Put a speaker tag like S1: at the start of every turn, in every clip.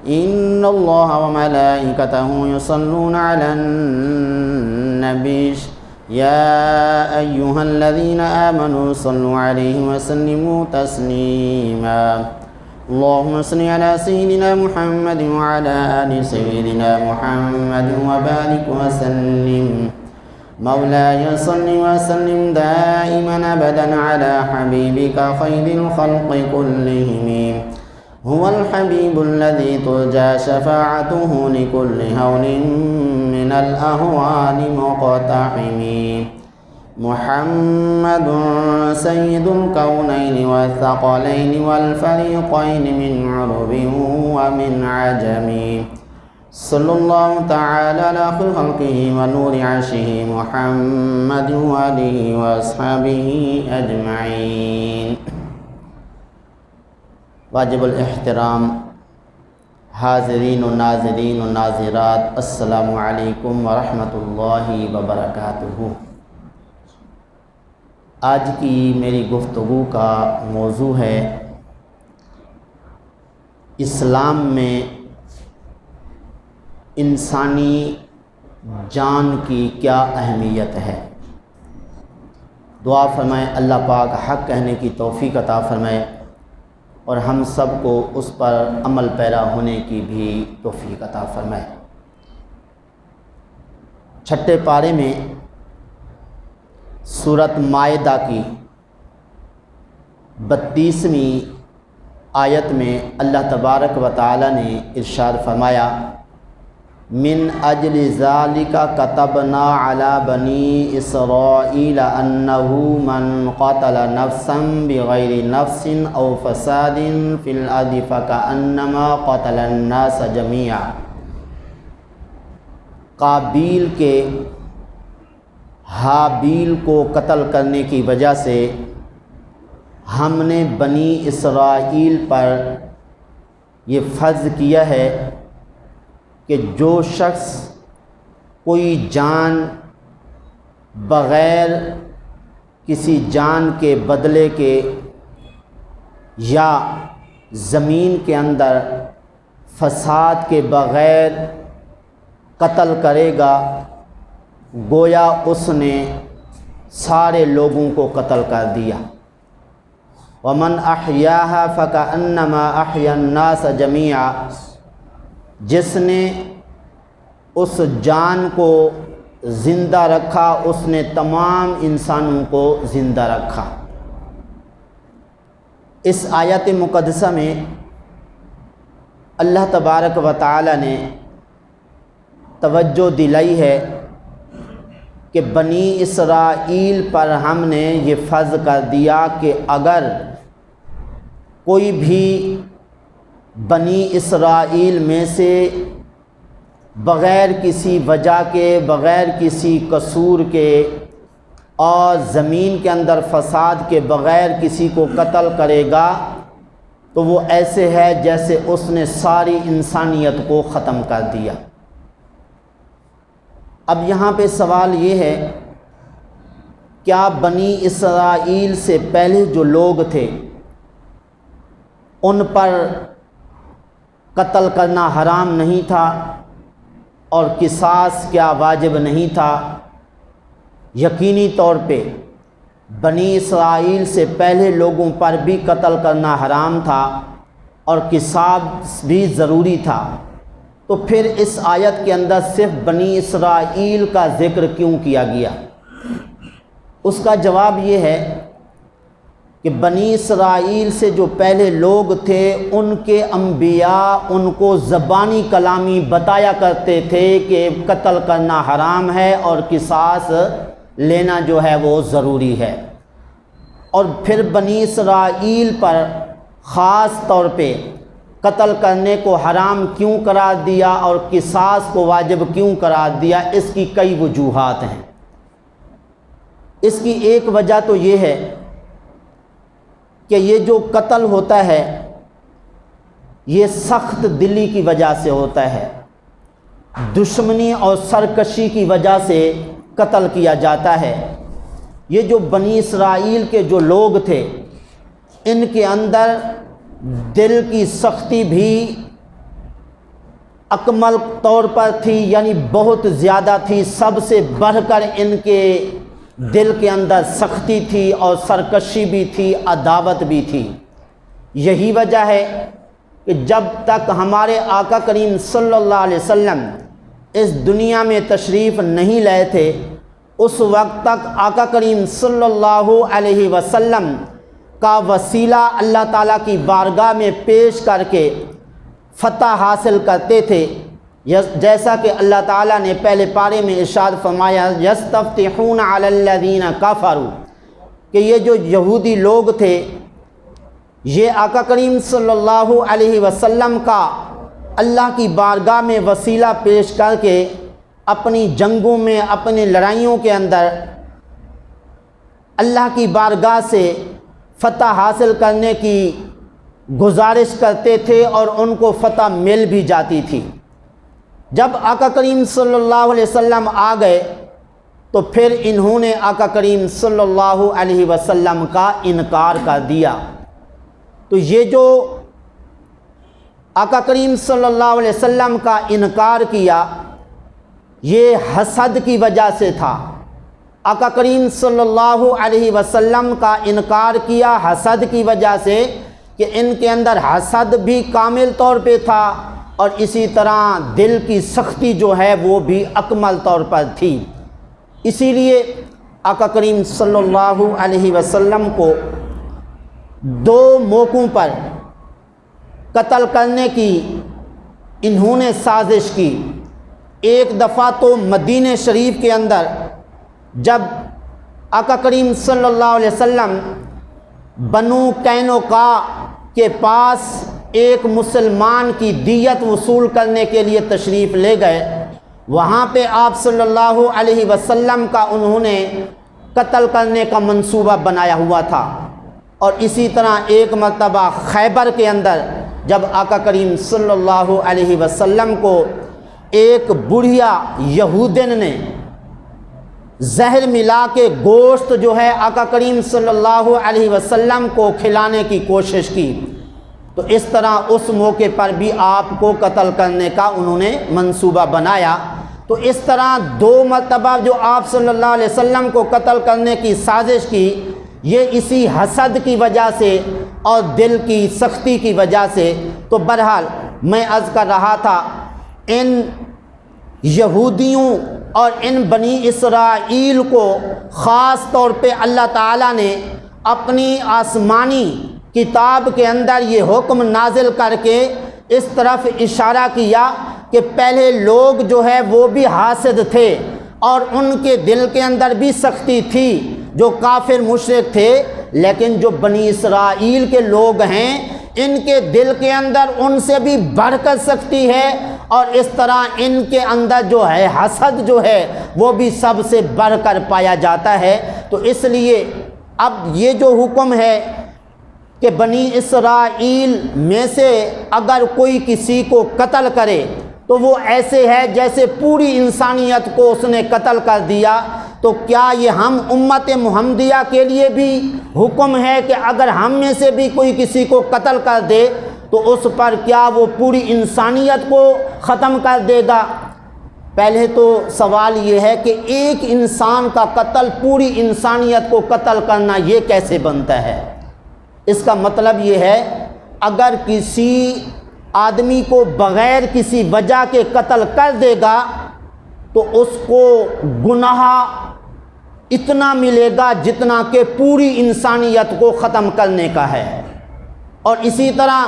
S1: إن الله وملائكته يصلون على النبي يا أيها الذين آمنوا صلوا عليه وسلموا تسليما اللهم صل على سيدنا محمد وعلى آل سيدنا محمد وبارك وسلم مولاي صل وسلم دائما أبدا على حبيبك خير الخلق كلهم هو الحبيب الذي ترجى شفاعته لكل هول من الأهوال مقتحم محمد سيد الكونين والثقلين والفريقين من عرب ومن عجم صلى الله تعالى على خير خلقه ونور عرشه محمد وآله وأصحابه أجمعين. واجب الاحترام حاضرین و ناظرین و ناظرات، السلام علیکم ورحمۃ اللہ وبرکاتہ. آج کی میری گفتگو کا موضوع ہے اسلام میں انسانی جان کی کیا اہمیت ہے. دعا فرمائیں اللہ پاک حق کہنے کی توفیق عطا فرمائے اور ہم سب کو اس پر عمل پیرا ہونے کی بھی توفیق عطا فرمائے. چھٹے پارے میں سورۃ مائدہ کی 32ویں آیت میں اللہ تبارک و تعالی نے ارشاد فرمایا من اجل ذالک کتبنا علی بنی اسرائیل انہ من قتل نفسا بغیر نفس او فساد فی الارض فکأنما قتل الناس جميعا. قابیل کے حابیل کو قتل کرنے کی وجہ سے ہم نے بنی اسرائیل پر یہ فرض کیا ہے کہ جو شخص کوئی جان بغیر کسی جان کے بدلے کے یا زمین کے اندر فساد کے بغیر قتل کرے گا گویا اس نے سارے لوگوں کو قتل کر دیا. ومن احیاها فکأنما احیا الناس جميعا. جس نے اس جان کو زندہ رکھا اس نے تمام انسانوں کو زندہ رکھا. اس آیت مقدسہ میں اللہ تبارک و تعالی نے توجہ دلائی ہے کہ بنی اسرائیل پر ہم نے یہ فرض کر دیا کہ اگر کوئی بھی بنی اسرائیل میں سے بغیر کسی وجہ کے بغیر کسی قصور کے اور زمین کے اندر فساد کے بغیر کسی کو قتل کرے گا تو وہ ایسے ہے جیسے اس نے ساری انسانیت کو ختم کر دیا. اب یہاں پہ سوال یہ ہے کیا بنی اسرائیل سے پہلے جو لوگ تھے ان پر قتل کرنا حرام نہیں تھا اور قصاص کیا واجب نہیں تھا؟ یقینی طور پہ بنی اسرائیل سے پہلے لوگوں پر بھی قتل کرنا حرام تھا اور قصاص بھی ضروری تھا. تو پھر اس آیت کے اندر صرف بنی اسرائیل کا ذکر کیوں کیا گیا؟ اس کا جواب یہ ہے کہ بنی اسرائیل سے جو پہلے لوگ تھے ان کے انبیاء ان کو زبانی کلامی بتایا کرتے تھے کہ قتل کرنا حرام ہے اور قصاص لینا جو ہے وہ ضروری ہے. اور پھر بنی اسرائیل پر خاص طور پہ قتل کرنے کو حرام کیوں قرار دیا اور قصاص کو واجب کیوں قرار دیا؟ اس کی کئی وجوہات ہیں. اس کی ایک وجہ تو یہ ہے کہ یہ جو قتل ہوتا ہے یہ سخت دلی کی وجہ سے ہوتا ہے، دشمنی اور سرکشی کی وجہ سے قتل کیا جاتا ہے. یہ جو بنی اسرائیل کے جو لوگ تھے ان کے اندر دل کی سختی بھی اکمل طور پر تھی، یعنی بہت زیادہ تھی، سب سے بڑھ کر ان کے دل کے اندر سختی تھی اور سرکشی بھی تھی، عداوت بھی تھی۔ یہی وجہ ہے کہ جب تک ہمارے آقا کریم صلی اللہ علیہ وسلم اس دنیا میں تشریف نہیں لائے تھے، اس وقت تک آقا کریم صلی اللہ علیہ وسلم کا وسیلہ اللہ تعالیٰ کی بارگاہ میں پیش کر کے فتح حاصل کرتے تھے، جیسا کہ اللہ تعالیٰ نے پہلے پارے میں ارشاد فرمایا یستفتحون علی الذین کفروا، کہ یہ جو یہودی لوگ تھے یہ آقا کریم صلی اللہ علیہ وسلم کا اللہ کی بارگاہ میں وسیلہ پیش کر کے اپنی جنگوں میں، اپنی لڑائیوں کے اندر اللہ کی بارگاہ سے فتح حاصل کرنے کی گزارش کرتے تھے اور ان کو فتح مل بھی جاتی تھی۔ جب آقا کریم صلی اللہ علیہ وسلم آ گئے تو پھر انہوں نے آقا کریم صلی اللہ علیہ وسلم کا انکار کر دیا۔ تو یہ جو آقا کریم صلی اللہ علیہ وسلم کا انکار کیا یہ حسد کی وجہ سے تھا۔ آقا کریم صلی اللہ علیہ وسلم کا انکار کیا حسد کی وجہ سے کہ ان کے اندر حسد بھی کامل طور پہ تھا اور اسی طرح دل کی سختی جو ہے وہ بھی اکمل طور پر تھی۔ اسی لیے آقا کریم صلی اللہ علیہ وسلم کو دو موقعوں پر قتل کرنے کی انہوں نے سازش کی۔ ایک دفعہ تو مدینہ شریف کے اندر جب آقا کریم صلی اللہ علیہ وسلم بنو قینقاع کے پاس ایک مسلمان کی دیت وصول کرنے کے لیے تشریف لے گئے، وہاں پہ آپ صلی اللہ علیہ وسلم کا انہوں نے قتل کرنے کا منصوبہ بنایا ہوا تھا۔ اور اسی طرح ایک مرتبہ خیبر کے اندر جب آقا کریم صلی اللہ علیہ وسلم کو ایک بڑھیا یہودن نے زہر ملا کے گوشت جو ہے آقا کریم صلی اللہ علیہ وسلم کو کھلانے کی کوشش کی، تو اس طرح اس موقع پر بھی آپ کو قتل کرنے کا انہوں نے منصوبہ بنایا۔ تو اس طرح دو مرتبہ جو آپ صلی اللہ علیہ وسلم کو قتل کرنے کی سازش کی، یہ اسی حسد کی وجہ سے اور دل کی سختی کی وجہ سے۔ تو بہرحال میں عرض کر رہا تھا ان یہودیوں اور ان بنی اسرائیل کو خاص طور پہ اللہ تعالیٰ نے اپنی آسمانی کتاب کے اندر یہ حکم نازل کر کے اس طرف اشارہ کیا کہ پہلے لوگ جو ہے وہ بھی حاسد تھے اور ان کے دل کے اندر بھی سختی تھی، جو کافر مشرک تھے، لیکن جو بنی اسرائیل کے لوگ ہیں ان کے دل کے اندر ان سے بھی بڑھ کر سختی ہے، اور اس طرح ان کے اندر جو ہے حسد جو ہے وہ بھی سب سے بڑھ کر پایا جاتا ہے۔ تو اس لیے اب یہ جو حکم ہے کہ بنی اسرائیل میں سے اگر کوئی کسی کو قتل کرے تو وہ ایسے ہے جیسے پوری انسانیت کو اس نے قتل کر دیا۔ تو کیا یہ ہم امت محمدیہ کے لیے بھی حکم ہے کہ اگر ہم میں سے بھی کوئی کسی کو قتل کر دے تو اس پر کیا وہ پوری انسانیت کو ختم کر دے گا؟ پہلے تو سوال یہ ہے کہ ایک انسان کا قتل پوری انسانیت کو قتل کرنا یہ کیسے بنتا ہے؟ اس کا مطلب یہ ہے اگر کسی آدمی کو بغیر کسی وجہ کے قتل کر دے گا تو اس کو گناہ اتنا ملے گا جتنا کہ پوری انسانیت کو ختم کرنے کا ہے۔ اور اسی طرح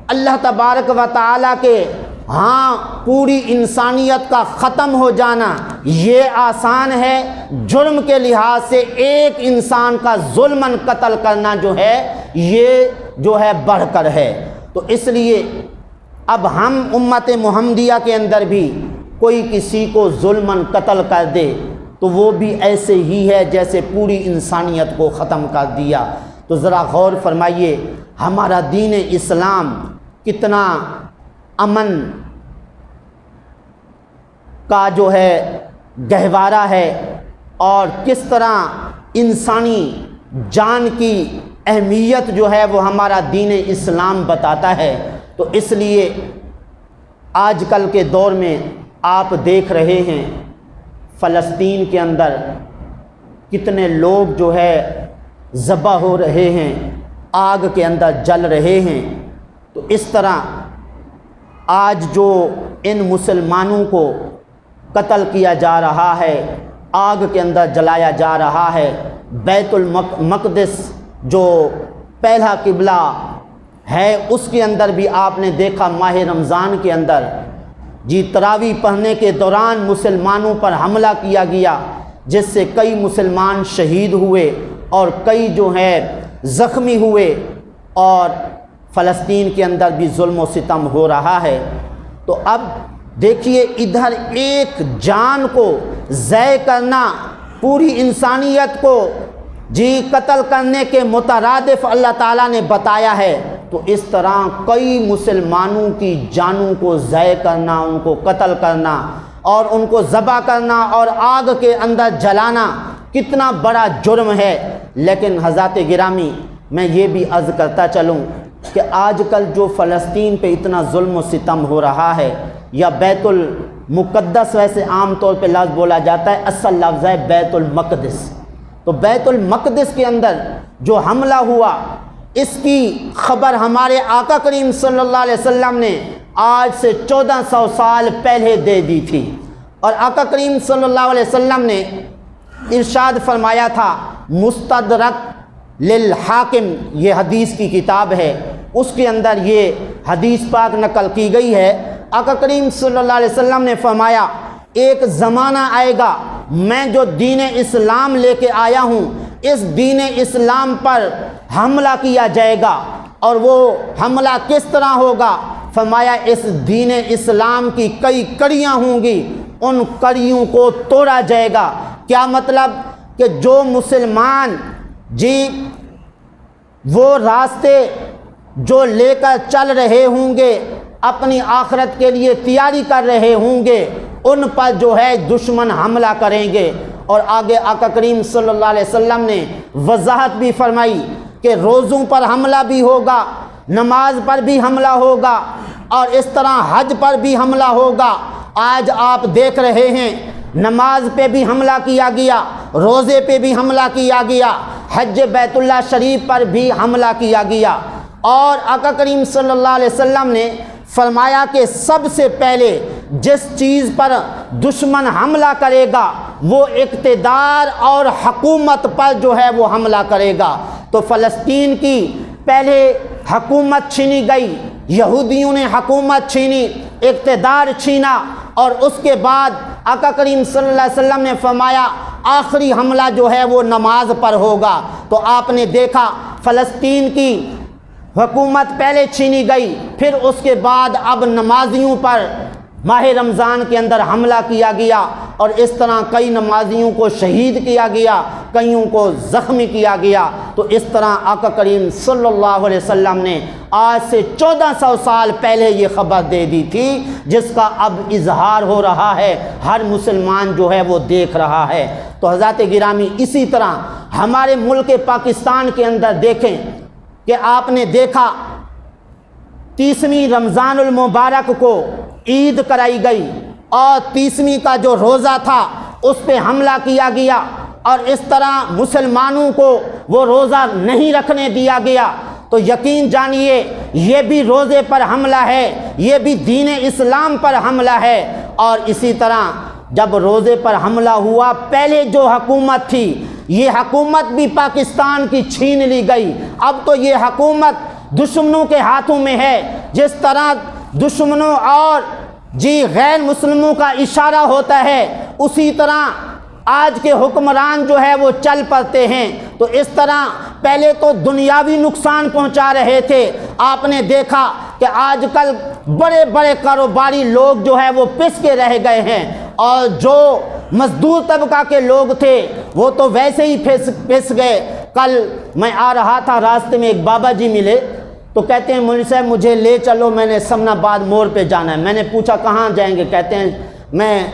S1: اللہ تبارک و تعالیٰ کے ہاں پوری انسانیت کا ختم ہو جانا یہ آسان ہے، جرم کے لحاظ سے ایک انسان کا ظلماً قتل کرنا جو ہے یہ جو ہے بڑھ کر ہے۔ تو اس لیے اب ہم امت محمدیہ کے اندر بھی کوئی کسی کو ظلماً قتل کر دے تو وہ بھی ایسے ہی ہے جیسے پوری انسانیت کو ختم کر دیا۔ تو ذرا غور فرمائیے ہمارا دین اسلام کتنا امن کا جو ہے گہوارہ ہے اور کس طرح انسانی جان کی اہمیت جو ہے وہ ہمارا دین اسلام بتاتا ہے۔ تو اس لیے آج کل کے دور میں آپ دیکھ رہے ہیں فلسطین کے اندر کتنے لوگ جو ہے ذبح ہو رہے ہیں، آگ کے اندر جل رہے ہیں۔ تو اس طرح آج جو ان مسلمانوں کو قتل کیا جا رہا ہے، آگ کے اندر جلایا جا رہا ہے، بیت المقدس جو پہلا قبلہ ہے اس کے اندر بھی آپ نے دیکھا ماہ رمضان کے اندر تراویح پڑھنے کے دوران مسلمانوں پر حملہ کیا گیا، جس سے کئی مسلمان شہید ہوئے اور کئی جو ہیں زخمی ہوئے، اور فلسطین کے اندر بھی ظلم و ستم ہو رہا ہے۔ تو اب دیکھیے ادھر ایک جان کو ضائع کرنا، پوری انسانیت کو قتل کرنے کے مترادف اللہ تعالیٰ نے بتایا ہے، تو اس طرح کئی مسلمانوں کی جانوں کو ضائع کرنا، ان کو قتل کرنا اور ان کو ذبح کرنا اور آگ کے اندر جلانا کتنا بڑا جرم ہے۔ لیکن حضرات گرامی، میں یہ بھی عرض کرتا چلوں کہ آج کل جو فلسطین پہ اتنا ظلم و ستم ہو رہا ہے، یا بیت المقدس ویسے عام طور پہ لفظ بولا جاتا ہے، اصل لفظ ہے بیت المقدس۔ تو بیت المقدس کے اندر جو حملہ ہوا، اس کی خبر ہمارے آقا کریم صلی اللہ علیہ وسلم نے آج سے 1400 سال پہلے دے دی تھی، اور آقا کریم صلی اللہ علیہ وسلم نے ارشاد فرمایا تھا، مستدرک للحاکم، یہ حدیث کی کتاب ہے، اس کے اندر یہ حدیث پاک نقل کی گئی ہے۔ آقا کریم صلی اللہ علیہ وسلم نے فرمایا، ایک زمانہ آئے گا میں جو دین اسلام لے کے آیا ہوں، اس دین اسلام پر حملہ کیا جائے گا، اور وہ حملہ کس طرح ہوگا؟ فرمایا اس دین اسلام کی کئی کڑیاں ہوں گی، ان کڑیوں کو توڑا جائے گا۔ کیا مطلب؟ کہ جو مسلمان وہ راستے جو لے کر چل رہے ہوں گے، اپنی آخرت کے لیے تیاری کر رہے ہوں گے، ان پر جو ہے دشمن حملہ کریں گے۔ اور آگے آقا کریم صلی اللہ علیہ وسلم نے وضاحت بھی فرمائی کہ روزوں پر حملہ بھی ہوگا، نماز پر بھی حملہ ہوگا، اور اس طرح حج پر بھی حملہ ہوگا۔ آج آپ دیکھ رہے ہیں نماز پہ بھی حملہ کیا گیا، روزے پہ بھی حملہ کیا گیا، حج بیت اللہ شریف پر بھی حملہ کیا گیا۔ اور آقا کریم صلی اللہ علیہ وسلم نے فرمایا کہ سب سے پہلے جس چیز پر دشمن حملہ کرے گا وہ اقتدار اور حکومت پر جو ہے وہ حملہ کرے گا۔ تو فلسطین کی پہلے حکومت چھینی گئی، یہودیوں نے حکومت چھینی، اقتدار چھینا، اور اس کے بعد آقا کریم صلی اللہ علیہ وسلم نے فرمایا آخری حملہ جو ہے وہ نماز پر ہوگا۔ تو آپ نے دیکھا فلسطین کی حکومت پہلے چھینی گئی، پھر اس کے بعد اب نمازیوں پر ماہ رمضان کے اندر حملہ کیا گیا، اور اس طرح کئی نمازیوں کو شہید کیا گیا، کئیوں کو زخمی کیا گیا۔ تو اس طرح آقا کریم صلی اللہ علیہ وسلم نے آج سے 1400 سال پہلے یہ خبر دے دی تھی، جس کا اب اظہار ہو رہا ہے، ہر مسلمان جو ہے وہ دیکھ رہا ہے۔ تو حضرات گرامی، اسی طرح ہمارے ملک پاکستان کے اندر دیکھیں کہ آپ نے دیکھا 30ویں رمضان المبارک کو عید کرائی گئی، اور 30ویں کا جو روزہ تھا اس پہ حملہ کیا گیا، اور اس طرح مسلمانوں کو وہ روزہ نہیں رکھنے دیا گیا۔ تو یقین جانیے یہ بھی روزے پر حملہ ہے، یہ بھی دین اسلام پر حملہ ہے۔ اور اسی طرح جب روزے پر حملہ ہوا، پہلے جو حکومت تھی یہ حکومت بھی پاکستان کی چھین لی گئی، اب تو یہ حکومت دشمنوں کے ہاتھوں میں ہے۔ جس طرح دشمنوں اور غیر مسلموں کا اشارہ ہوتا ہے، اسی طرح آج کے حکمران جو ہے وہ چل پڑتے ہیں۔ تو اس طرح پہلے تو دنیاوی نقصان پہنچا رہے تھے، آپ نے دیکھا کہ آج کل بڑے بڑے کاروباری لوگ جو ہے وہ پس کے رہ گئے ہیں، اور جو مزدور طبقہ کے لوگ تھے وہ تو ویسے ہی پس گئے۔ کل میں آ رہا تھا، راستے میں ایک بابا جی ملے، تو کہتے ہیں مولوی صاحب مجھے لے چلو، میں نے سمن آباد موڑ پہ جانا ہے۔ میں نے پوچھا کہاں جائیں گے؟ کہتے ہیں میں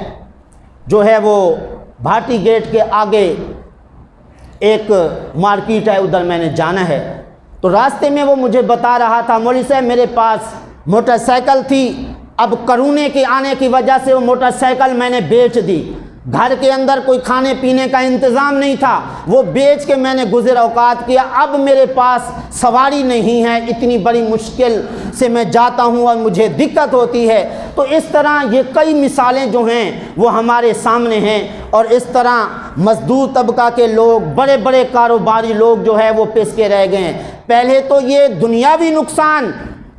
S1: جو ہے وہ بھاٹی گیٹ کے آگے ایک مارکیٹ ہے، ادھر میں نے جانا ہے۔ تو راستے میں وہ مجھے بتا رہا تھا، مولوی صاحب میرے پاس موٹر سائیکل تھی اب کرونے کے آنے کی وجہ سے وہ موٹر سائیکل میں نے بیچ دی، گھر کے اندر کوئی کھانے پینے کا انتظام نہیں تھا، وہ بیچ کے میں نے گزر اوقات کیا، اب میرے پاس سواری نہیں ہے، اتنی بڑی مشکل سے میں جاتا ہوں اور مجھے دقت ہوتی ہے۔ تو اس طرح یہ کئی مثالیں جو ہیں وہ ہمارے سامنے ہیں، اور اس طرح مزدور طبقہ کے لوگ، بڑے بڑے کاروباری لوگ جو ہے وہ پس کے رہ گئے ہیں۔ پہلے تو یہ دنیاوی نقصان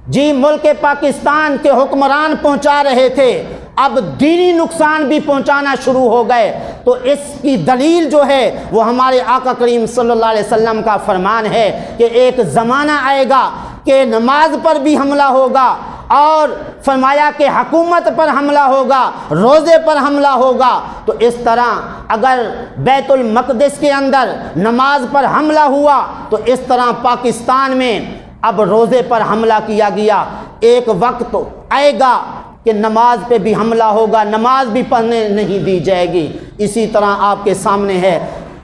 S1: جی ملک پاکستان کے حکمران پہنچا رہے تھے، اب دینی نقصان بھی پہنچانا شروع ہو گئے۔ تو اس کی دلیل جو ہے وہ ہمارے آقا کریم صلی اللہ علیہ وسلم کا فرمان ہے کہ ایک زمانہ آئے گا کہ نماز پر بھی حملہ ہوگا، اور فرمایا کہ حکومت پر حملہ ہوگا، روزے پر حملہ ہوگا۔ تو اس طرح اگر بیت المقدس کے اندر نماز پر حملہ ہوا تو اس طرح پاکستان میں اب روزے پر حملہ کیا گیا۔ ایک وقت آئے گا کہ نماز پہ بھی حملہ ہوگا، نماز بھی پڑھنے نہیں دی جائے گی۔ اسی طرح آپ کے سامنے ہے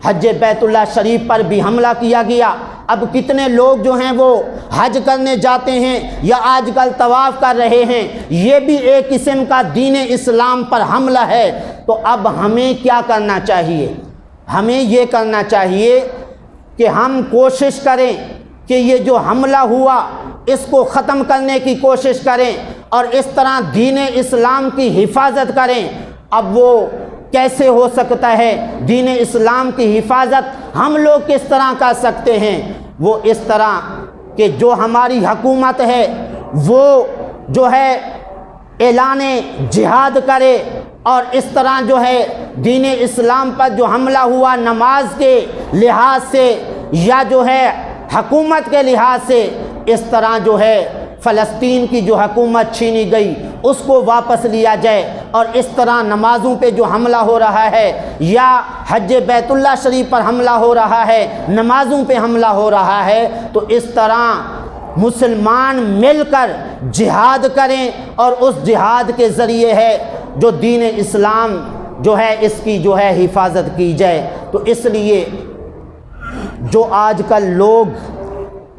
S1: حج بیت اللہ شریف پر بھی حملہ کیا گیا۔ اب کتنے لوگ جو ہیں وہ حج کرنے جاتے ہیں یا آج کل طواف کر رہے ہیں، یہ بھی ایک قسم کا دین اسلام پر حملہ ہے۔ تو اب ہمیں کیا کرنا چاہیے؟ ہمیں یہ کرنا چاہیے کہ ہم کوشش کریں کہ یہ جو حملہ ہوا اس کو ختم کرنے کی کوشش کریں، اور اس طرح دین اسلام کی حفاظت کریں۔ اب وہ کیسے ہو سکتا ہے؟ دین اسلام کی حفاظت ہم لوگ کس طرح کر سکتے ہیں؟ وہ اس طرح کہ جو ہماری حکومت ہے وہ جو ہے اعلان جہاد کرے، اور اس طرح جو ہے دین اسلام پر جو حملہ ہوا نماز کے لحاظ سے یا جو ہے حکومت کے لحاظ سے، اس طرح جو ہے فلسطین کی جو حکومت چھینی گئی اس کو واپس لیا جائے، اور اس طرح نمازوں پہ جو حملہ ہو رہا ہے یا حج بیت اللہ شریف پر حملہ ہو رہا ہے، نمازوں پہ حملہ ہو رہا ہے، تو اس طرح مسلمان مل کر جہاد کریں، اور اس جہاد کے ذریعے ہے جو دین اسلام جو ہے اس کی جو ہے حفاظت کی جائے۔ تو اس لیے جو آج کل لوگ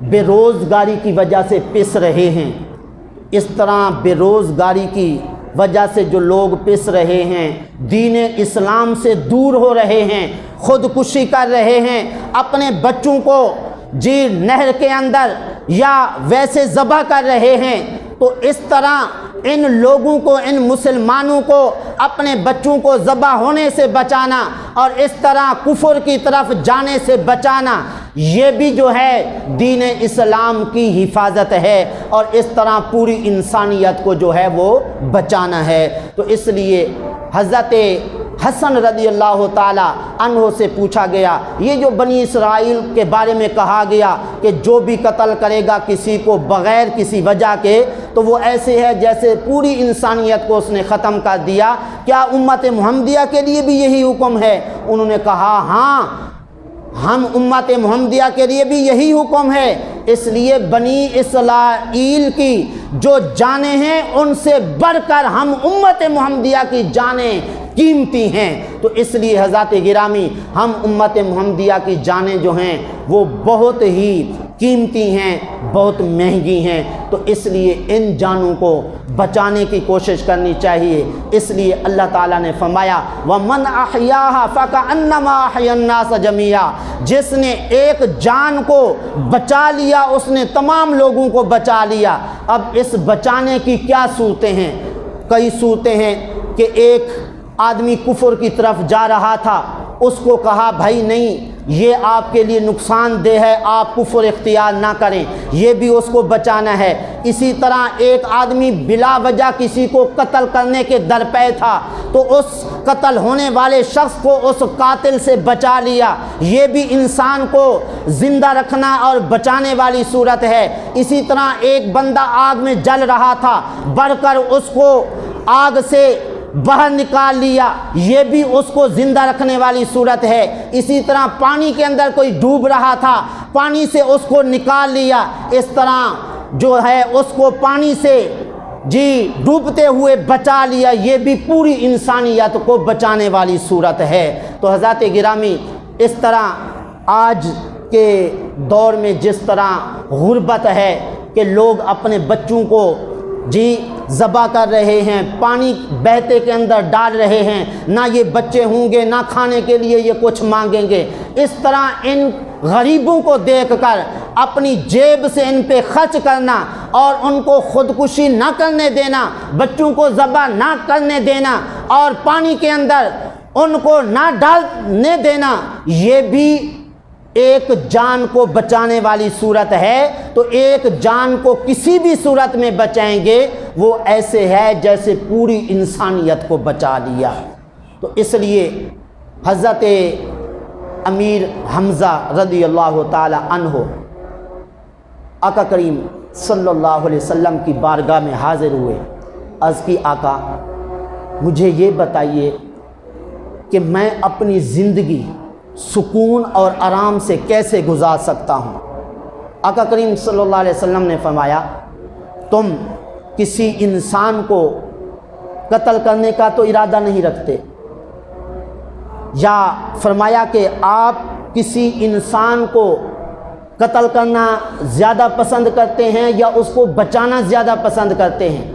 S1: بے روزگاری کی وجہ سے پس رہے ہیں، اس طرح بے روزگاری کی وجہ سے جو لوگ پس رہے ہیں، دین اسلام سے دور ہو رہے ہیں، خودکشی کر رہے ہیں، اپنے بچوں کو جی نہر کے اندر یا ویسے ذبح کر رہے ہیں، تو اس طرح ان لوگوں کو، ان مسلمانوں کو اپنے بچوں کو ذبح ہونے سے بچانا اور اس طرح کفر کی طرف جانے سے بچانا، یہ بھی جو ہے دین اسلام کی حفاظت ہے، اور اس طرح پوری انسانیت کو جو ہے وہ بچانا ہے۔ تو اس لیے حضرت حسن رضی اللہ تعالی عنہ سے پوچھا گیا، یہ جو بنی اسرائیل کے بارے میں کہا گیا کہ جو بھی قتل کرے گا کسی کو بغیر کسی وجہ کے تو وہ ایسے ہے جیسے پوری انسانیت کو اس نے ختم کر دیا، کیا امت محمدیہ کے لیے بھی یہی حکم ہے؟ انہوں نے کہا ہاں، ہم امت محمدیہ کے لیے بھی یہی حکم ہے، اس لیے بنی اسرائیل کی جو جانیں ہیں ان سے بڑھ کر ہم امت محمدیہ کی جانیں قیمتی ہیں۔ تو اس لیے حضرات گرامی، ہم امت محمدیہ کی جانیں جو ہیں وہ بہت ہی قیمتی ہیں، بہت مہنگی ہیں، تو اس لیے ان جانوں کو بچانے کی کوشش کرنی چاہیے۔ اس لیے اللہ تعالیٰ نے فرمایا وَمَنْ أَحْيَاهَا فَكَأَنَّمَا أَحْيَا النَّاسَ جَمِيعًا، جس نے ایک جان کو بچا لیا اس نے تمام لوگوں کو بچا لیا۔ اب اس بچانے کی کیا صورتیں ہیں؟ کئی صورتیں ہیں کہ ایک آدمی کفر کی طرف جا رہا تھا، اس کو کہا بھائی نہیں یہ آپ کے لیے نقصان دہ ہے، آپ کفر اختیار نہ کریں، یہ بھی اس کو بچانا ہے۔ اسی طرح ایک آدمی بلا وجہ کسی کو قتل کرنے کے درپے تھا تو اس قتل ہونے والے شخص کو اس قاتل سے بچا لیا، یہ بھی انسان کو زندہ رکھنا اور بچانے والی صورت ہے۔ اسی طرح ایک بندہ آگ میں جل رہا تھا، بڑھ کر اس کو آگ سے باہر نکال لیا، یہ بھی اس کو زندہ رکھنے والی صورت ہے۔ اسی طرح پانی کے اندر کوئی ڈوب رہا تھا، پانی سے اس کو نکال لیا، اس طرح جو ہے اس کو پانی سے جی ڈوبتے ہوئے بچا لیا، یہ بھی پوری انسانیت کو بچانے والی صورت ہے۔ تو حضرات گرامی، اس طرح آج کے دور میں جس طرح غربت ہے کہ لوگ اپنے بچوں کو جی ذبح کر رہے ہیں، پانی بہتے کے اندر ڈال رہے ہیں، نہ یہ بچے ہوں گے نہ کھانے کے لیے یہ کچھ مانگیں گے۔ اس طرح ان غریبوں کو دیکھ کر اپنی جیب سے ان پہ خرچ کرنا اور ان کو خودکشی نہ کرنے دینا، بچوں کو ذبح نہ کرنے دینا اور پانی کے اندر ان کو نہ ڈالنے دینا، یہ بھی ایک جان کو بچانے والی صورت ہے۔ تو ایک جان کو کسی بھی صورت میں بچائیں گے وہ ایسے ہے جیسے پوری انسانیت کو بچا لیا۔ تو اس لیے حضرت امیر حمزہ رضی اللہ تعالی عنہ آقا کریم صلی اللہ علیہ وسلم کی بارگاہ میں حاضر ہوئے، عرض کی آقا مجھے یہ بتائیے کہ میں اپنی زندگی سکون اور آرام سے کیسے گزار سکتا ہوں؟ آقا کریم صلی اللہ علیہ وسلم نے فرمایا تم کسی انسان کو قتل کرنے کا تو ارادہ نہیں رکھتے، یا فرمایا کہ آپ کسی انسان کو قتل کرنا زیادہ پسند کرتے ہیں یا اس کو بچانا زیادہ پسند کرتے ہیں؟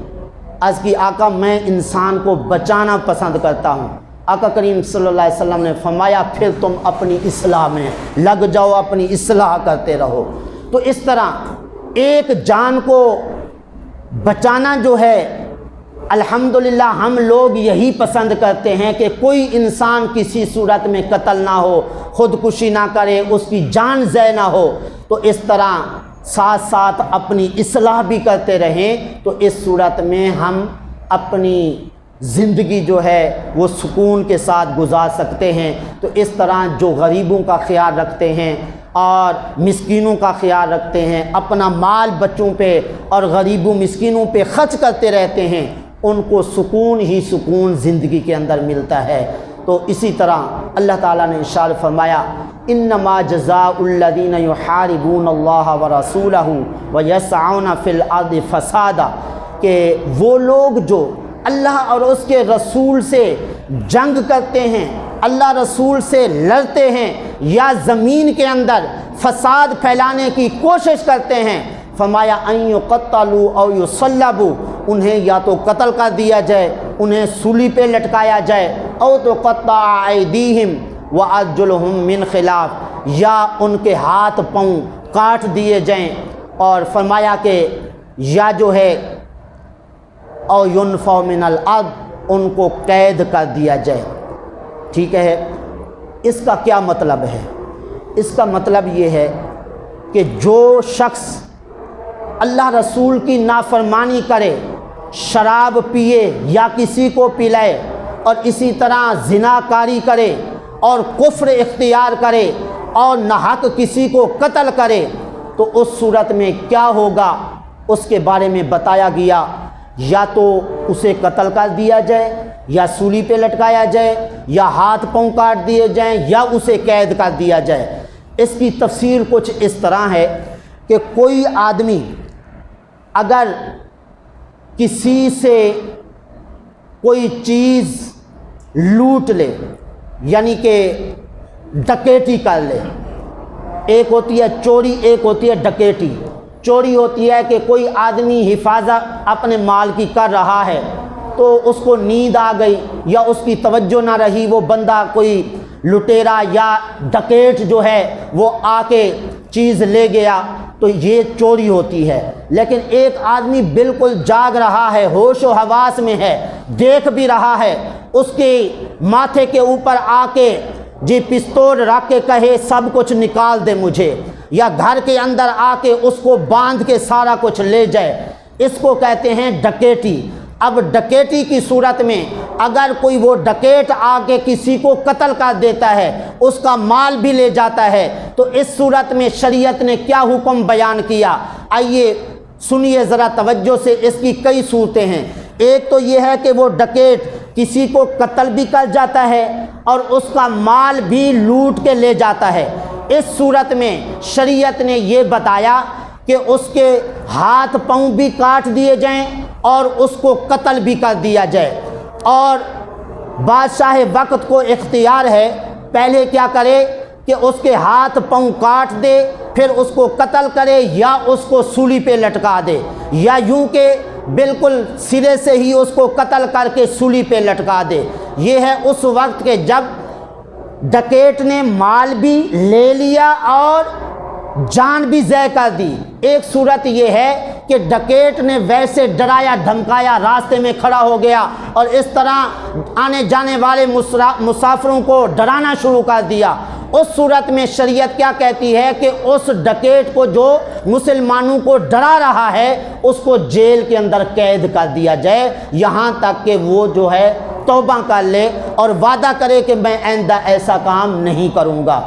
S1: عرض کی آقا میں انسان کو بچانا پسند کرتا ہوں۔ آقا کریم صلی اللہ علیہ وسلم نے فرمایا پھر تم اپنی اصلاح میں لگ جاؤ، اپنی اصلاح کرتے رہو۔ تو اس طرح ایک جان کو بچانا جو ہے، الحمدللہ ہم لوگ یہی پسند کرتے ہیں کہ کوئی انسان کسی صورت میں قتل نہ ہو، خودکشی نہ کرے، اس کی جان ضائع نہ ہو۔ تو اس طرح ساتھ ساتھ اپنی اصلاح بھی کرتے رہیں، تو اس صورت میں ہم اپنی زندگی جو ہے وہ سکون کے ساتھ گزار سکتے ہیں۔ تو اس طرح جو غریبوں کا خیال رکھتے ہیں اور مسکینوں کا خیال رکھتے ہیں، اپنا مال بچوں پہ اور غریبوں مسکینوں پہ خرچ کرتے رہتے ہیں، ان کو سکون ہی سکون زندگی کے اندر ملتا ہے۔ تو اسی طرح اللہ تعالیٰ نے ارشاد فرمایا انما جزاء الذین یحاربون اللہ ورسولہ ویسعون فی الارض فسادا، کہ وہ لوگ جو اللہ اور اس کے رسول سے جنگ کرتے ہیں، اللہ رسول سے لڑتے ہیں یا زمین کے اندر فساد پھیلانے کی کوشش کرتے ہیں، فرمایا ان یقتلوا او یصلبوا، انہیں یا تو قتل کر دیا جائے، انہیں سولی پہ لٹکایا جائے، او تقطع ایدیہم وارجلہم من خلاف، یا ان کے ہاتھ پاؤں کاٹ دیے جائیں، اور فرمایا کہ یا جو ہے او ینفوا من الارض، ان کو قید کر دیا جائے۔ ٹھیک ہے، اس کا کیا مطلب ہے؟ اس کا مطلب یہ ہے کہ جو شخص اللہ رسول کی نافرمانی کرے، شراب پیے یا کسی کو پلائے، اور اسی طرح زنا کاری کرے اور کفر اختیار کرے اور ناحق کسی کو قتل کرے، تو اس صورت میں کیا ہوگا اس کے بارے میں بتایا گیا، یا تو اسے قتل کر دیا جائے، یا سولی پہ لٹکایا جائے، یا ہاتھ پاؤں کاٹ دیے جائیں، یا اسے قید کر دیا جائے۔ اس کی تفسیر کچھ اس طرح ہے کہ کوئی آدمی اگر کسی سے کوئی چیز لوٹ لے، یعنی کہ ڈکیتی کر لے، ایک ہوتی ہے چوری، ایک ہوتی ہے ڈکیتی۔ چوری ہوتی ہے کہ کوئی آدمی حفاظت اپنے مال کی کر رہا ہے، تو اس کو نیند آ گئی یا اس کی توجہ نہ رہی، وہ بندہ کوئی لٹیرا یا ڈکیت جو ہے وہ آ کے چیز لے گیا، تو یہ چوری ہوتی ہے۔ لیکن ایک آدمی بالکل جاگ رہا ہے، ہوش و حواس میں ہے، دیکھ بھی رہا ہے، اس کے ماتھے کے اوپر آ کے جی پستول رکھ کے کہے سب کچھ نکال دے مجھے، یا گھر کے اندر آ کے اس کو باندھ کے سارا کچھ لے جائے، اس کو کہتے ہیں ڈکیتی۔ اب ڈکیتی کی صورت میں اگر کوئی وہ ڈکیت آ کے کسی کو قتل کر دیتا ہے، اس کا مال بھی لے جاتا ہے، تو اس صورت میں شریعت نے کیا حکم بیان کیا؟ آئیے سنیے ذرا توجہ سے، اس کی کئی صورتیں ہیں۔ ایک تو یہ ہے کہ وہ ڈکیت کسی کو قتل بھی کر جاتا ہے اور اس کا مال بھی لوٹ کے لے جاتا ہے۔ اس صورت میں شریعت نے یہ بتایا کہ اس کے ہاتھ پاؤں بھی کاٹ دیے جائیں اور اس کو قتل بھی کر دیا جائے، اور بادشاہ وقت کو اختیار ہے پہلے کیا کرے کہ اس کے ہاتھ پاؤں کاٹ دے، پھر اس کو قتل کرے یا اس کو سولی پہ لٹکا دے، یا یوں کہ بالکل سرے سے ہی اس کو قتل کر کے سولی پہ لٹکا دے۔ یہ ہے اس وقت کے جب ڈکیت نے مال بھی لے لیا اور جان بھی ضائع کر دی۔ ایک صورت یہ ہے کہ ڈکیت نے ویسے ڈرایا دھمکایا، راستے میں کھڑا ہو گیا اور اس طرح آنے جانے والے مسافروں کو ڈرانا شروع کر دیا۔ اس صورت میں شریعت کیا کہتی ہے کہ اس ڈکیت کو جو مسلمانوں کو ڈرا رہا ہے اس کو جیل کے اندر قید کر دیا جائے، یہاں تک کہ وہ جو ہے توبہ کر لے اور وعدہ کرے کہ میں آئندہ ایسا کام نہیں کروں گا۔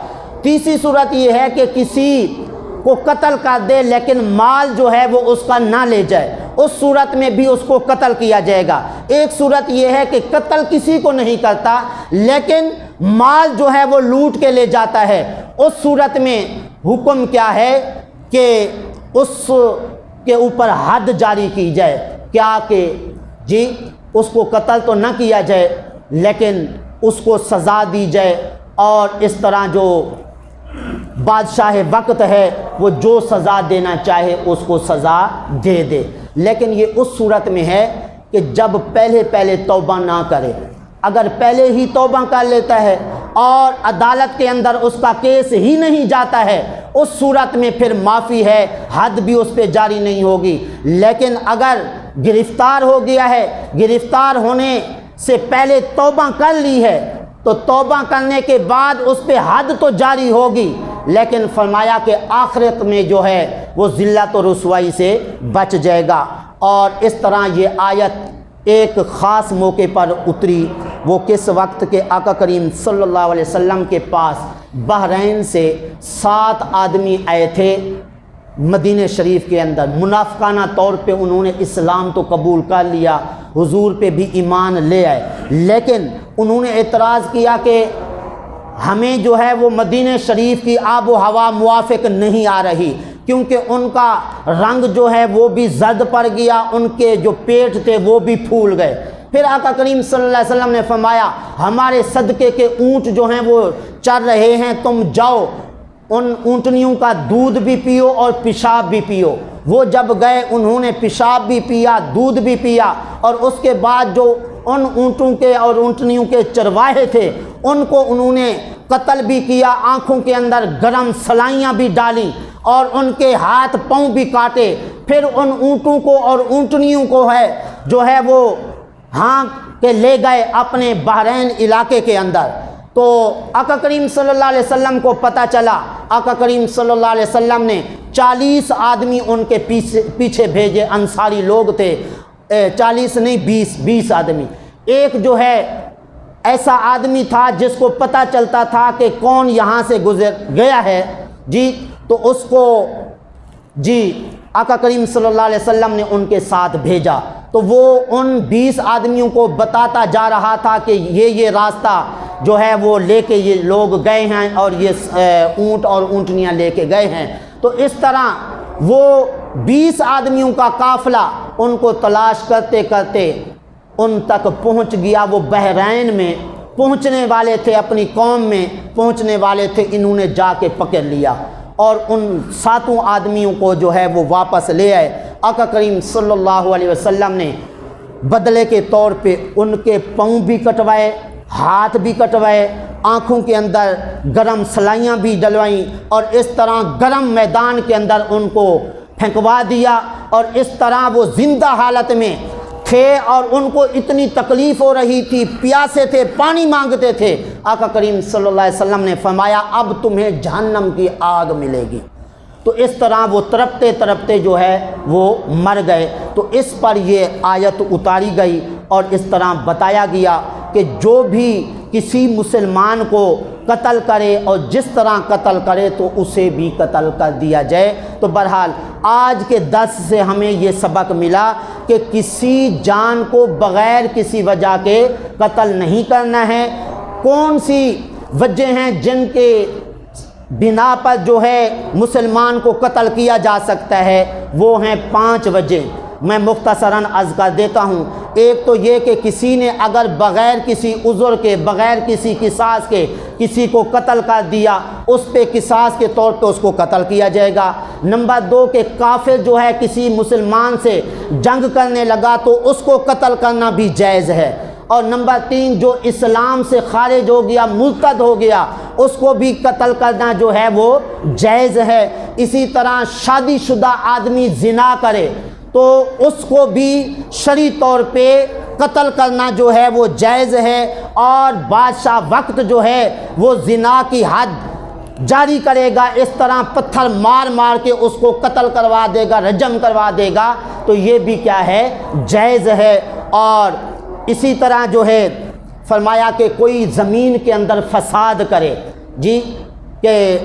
S1: تیسری صورت یہ ہے کہ کسی کو قتل کر دے لیکن مال جو ہے وہ اس کا نہ لے جائے، اس صورت میں بھی اس کو قتل کیا جائے گا۔ ایک صورت یہ ہے کہ قتل کسی کو نہیں کرتا لیکن مال جو ہے وہ لوٹ کے لے جاتا ہے، اس صورت میں حکم کیا ہے کہ اس کے اوپر حد جاری کی جائے، کیا کہ جی اس کو قتل تو نہ کیا جائے لیکن اس کو سزا دی جائے، اور اس طرح جو بادشاہ وقت ہے وہ جو سزا دینا چاہے اس کو سزا دے دے۔ لیکن یہ اس صورت میں ہے کہ جب پہلے توبہ نہ کرے۔ اگر پہلے ہی توبہ کر لیتا ہے اور عدالت کے اندر اس کا کیس ہی نہیں جاتا ہے، اس صورت میں پھر معافی ہے، حد بھی اس پہ جاری نہیں ہوگی۔ لیکن اگر گرفتار ہو گیا ہے، گرفتار ہونے سے پہلے توبہ کر لی ہے تو توبہ کرنے کے بعد اس پہ حد تو جاری ہوگی، لیکن فرمایا کہ آخرت میں جو ہے وہ ذلت و رسوائی سے بچ جائے گا۔ اور اس طرح یہ آیت ایک خاص موقع پر اتری، وہ کس وقت کے آقا کریم صلی اللہ علیہ وسلم کے پاس بحرین سے 7 آدمی آئے تھے مدینہ شریف کے اندر، منافقانہ طور پہ انہوں نے اسلام تو قبول کر لیا، حضور پہ بھی ایمان لے آئے، لیکن انہوں نے اعتراض کیا کہ ہمیں جو ہے وہ مدینہ شریف کی آب و ہوا موافق نہیں آ رہی، کیونکہ ان کا رنگ جو ہے وہ بھی زرد پڑ گیا، ان کے جو پیٹ تھے وہ بھی پھول گئے۔ پھر آقا کریم صلی اللہ علیہ وسلم نے فرمایا ہمارے صدقے کے اونٹ جو ہیں وہ چر رہے ہیں، تم جاؤ ان اونٹنیوں کا دودھ بھی پیو اور پیشاب بھی پیو۔ وہ جب گئے انہوں نے پیشاب بھی پیا، دودھ بھی پیا، اور اس کے بعد جو ان اونٹوں کے اور اونٹنیوں کے چرواہے تھے ان کو انہوں نے قتل بھی کیا، آنکھوں کے اندر گرم سلائیاں بھی ڈالیں اور ان کے ہاتھ پاؤں بھی کاٹے۔ پھر ان اونٹوں کو اور اونٹنیوں کو جو ہے وہ ہانک کے لے گئے اپنے بحرین علاقے کے اندر۔ تو آقا کریم صلی اللہ علیہ وسلم کو پتہ چلا، آقا کریم صلی اللہ علیہ وسلم نے 40 آدمی ان کے پیچھے بھیجے، انصاری لوگ تھے، 40 نہیں 20 آدمی۔ ایک جو ہے ایسا آدمی تھا جس کو پتہ چلتا تھا کہ کون یہاں سے گزر گیا ہے جی، تو اس کو جی آقا کریم صلی اللہ علیہ وسلم نے ان کے ساتھ بھیجا، تو وہ ان 20 آدمیوں کو بتاتا جا رہا تھا کہ یہ راستہ جو ہے وہ لے کے یہ لوگ گئے ہیں اور یہ اونٹ اور اونٹنیاں لے کے گئے ہیں۔ تو اس طرح وہ 20 آدمیوں کا قافلہ ان کو تلاش کرتے کرتے ان تک پہنچ گیا۔ وہ بحرین میں پہنچنے والے تھے، اپنی قوم میں پہنچنے والے تھے، انہوں نے جا کے پکڑ لیا اور ان 7 آدمیوں کو جو ہے وہ واپس لے آئے۔ آقا کریم صلی اللہ علیہ وسلم نے بدلے کے طور پہ ان کے پاؤں بھی کٹوائے، ہاتھ بھی کٹوائے، آنکھوں کے اندر گرم سلائیاں بھی ڈلوائیں، اور اس طرح گرم میدان کے اندر ان کو پھینکوا دیا، اور اس طرح وہ زندہ حالت میں تھے اور ان کو اتنی تکلیف ہو رہی تھی، پیاسے تھے، پانی مانگتے تھے۔ آقا کریم صلی اللہ علیہ وسلم نے فرمایا اب تمہیں جہنم کی آگ ملے گی۔ تو اس طرح وہ تڑپتے تڑپتے جو ہے وہ مر گئے۔ تو اس پر یہ آیت اتاری گئی اور اس طرح بتایا گیا کہ جو بھی کسی مسلمان کو قتل کرے اور جس طرح قتل کرے تو اسے بھی قتل کر دیا جائے۔ تو بہرحال آج کے درس سے ہمیں یہ سبق ملا کہ کسی جان کو بغیر کسی وجہ کے قتل نہیں کرنا ہے۔ کون سی وجہ ہیں جن کے بنا پر جو ہے مسلمان کو قتل کیا جا سکتا ہے؟ وہ ہیں 5 وجہ۔ میں مختصراً عرض کر دیتا ہوں۔ ایک تو یہ کہ کسی نے اگر بغیر کسی عذر کے، بغیر کسی قصاص کے کسی کو قتل کر دیا، اس پہ قصاص کے طور پہ اس کو قتل کیا جائے گا۔ نمبر دو کہ کافر جو ہے کسی مسلمان سے جنگ کرنے لگا تو اس کو قتل کرنا بھی جائز ہے۔ اور نمبر تین جو اسلام سے خارج ہو گیا، مرتد ہو گیا، اس کو بھی قتل کرنا جو ہے وہ جائز ہے۔ اسی طرح شادی شدہ آدمی زنا کرے تو اس کو بھی شرعی طور پہ قتل کرنا جو ہے وہ جائز ہے، اور بادشاہ وقت جو ہے وہ زنا کی حد جاری کرے گا، اس طرح پتھر مار مار کے اس کو قتل کروا دے گا، رجم کروا دے گا، تو یہ بھی کیا ہے؟ جائز ہے۔ اور اسی طرح جو ہے فرمایا کہ کوئی زمین کے اندر فساد کرے، جی کہ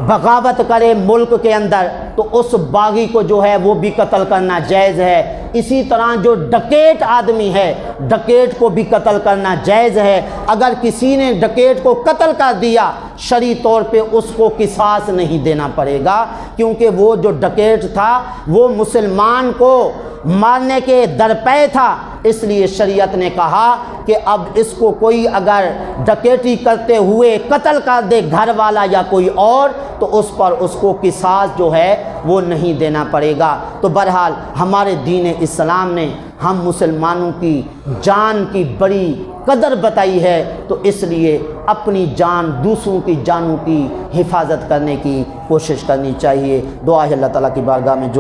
S1: بغاوت کرے ملک کے اندر، تو اس باغی کو جو ہے وہ بھی قتل کرنا جائز ہے۔ اسی طرح جو ڈکیٹ آدمی ہے، ڈکیٹ کو بھی قتل کرنا جائز ہے۔ اگر کسی نے ڈکیٹ کو قتل کر دیا، شرعی طور پہ اس کو قصاص نہیں دینا پڑے گا، کیونکہ وہ جو ڈکیٹ تھا وہ مسلمان کو مارنے کے درپے تھا، اس لیے شریعت نے کہا کہ اب اس کو کوئی اگر ڈکیٹی کرتے ہوئے قتل کر دے گھر والا یا کوئی اور، تو اس پر اس کو قصاص جو ہے وہ نہیں دینا پڑے گا۔ تو بہرحال ہمارے دین اسلام نے ہم مسلمانوں کی جان کی بڑی قدر بتائی ہے، تو اس لیے اپنی جان دوسروں کی جانوں کی حفاظت کرنے کی کوشش کرنی چاہیے۔ دعا ہے اللہ تعالیٰ کی بارگاہ میں جو